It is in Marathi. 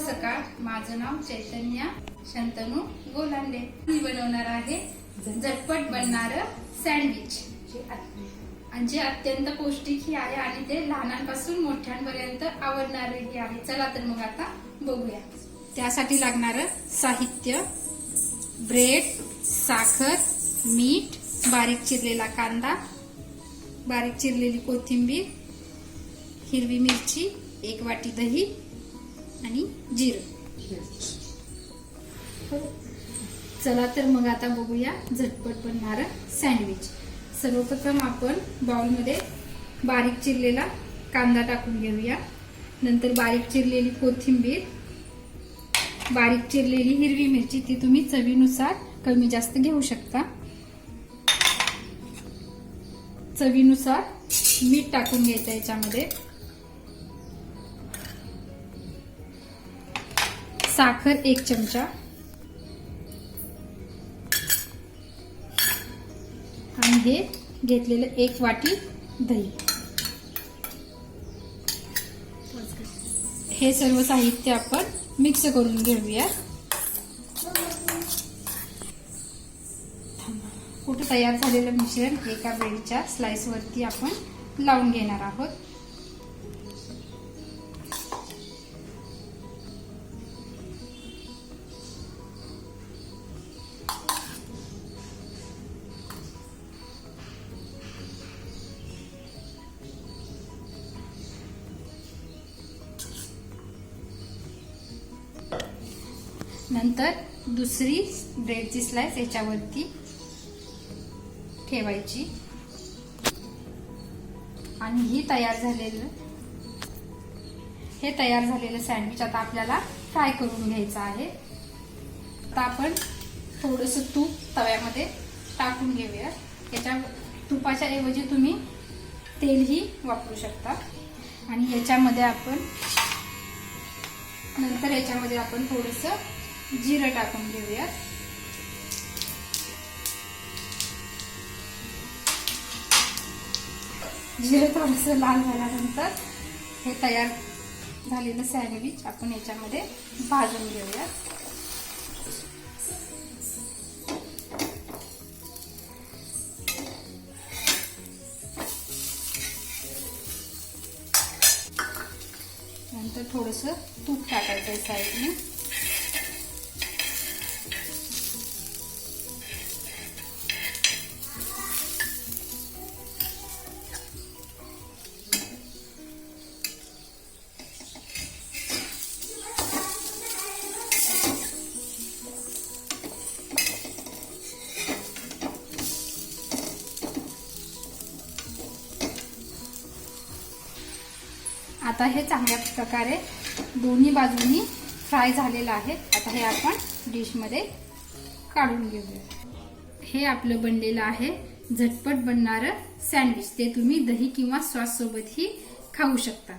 सकाळ. माझं नाव चैतन्य शंतनू गोलांडे. मी बनवणार आहे झटपट बनणारं सँडविच, जे अत्यंत पौष्टिक आहे आणि ते लहानांपासून मोठ्यांपर्यंत आवडणारही आहे. चला तर मग आता बघूया. त्यासाठी लागणारं साहित्य: ब्रेड, साखर, मीठ, बारीक चिरलेला कांदा, बारीक चिरलेली कोथिंबीर, हिरवी मिरची, 1 वाटी दही आणि जिरं. चला तर मग आता बघूया झटपट बनणारं सँडविच. सर्वप्रथम आपण बाउलमध्ये बारीक चिरलेला कांदा टाकून घेऊया. नंतर बारीक चिरलेली कोथिंबीर, बारीक चिरलेली हिरवी मिरची, ती तुम्ही चवीनुसार कमी जास्त घेऊ शकता. चवीनुसार मीठ टाकून घ्यायचं याच्यामध्ये. साखर 1 चमचा आणि हे घेतलेलं 1 वाटी दही. हे सर्व साहित्य आपण मिक्स करून घेऊया. कुठे तयार झालेलं मिश्रण एका ब्रेडच्या स्लाइस वरती आपण लावून घेणार आहोत. नंतर दुसरी ब्रेडची स्लाइस याच्यावरती ठेवायची आणि हे तयार झालेलं सँडविच आता आपल्याला फ्राय करून घ्यायचं आहे. आता आपण थोडंसं तूप तव्यामध्ये टाकून घेऊया. याच्या तुपाच्या ऐवजी तुम्ही तेलही वापरू शकता. आणि याच्यामध्ये आपण थोडंसं जिरं टाकून घेऊया. जिरं थोडंसं लाल झाल्यानंतर हे तयार झालेलं सँडविच आपण याच्यामध्ये भाजून घेऊया. नंतर थोडंसं तूप टाकायचं साईडने. आता हे चांगल्या प्रकारे दोन्ही बाजूनी फ्राय झालेलं आहे. आता हे आपण डिशमध्ये काढून घेऊया. हे आपलं बनलेलं आहे झटपट बनणारं सँडविच. ते तुम्ही दही किंवा सॉस सोबतही खाऊ शकता.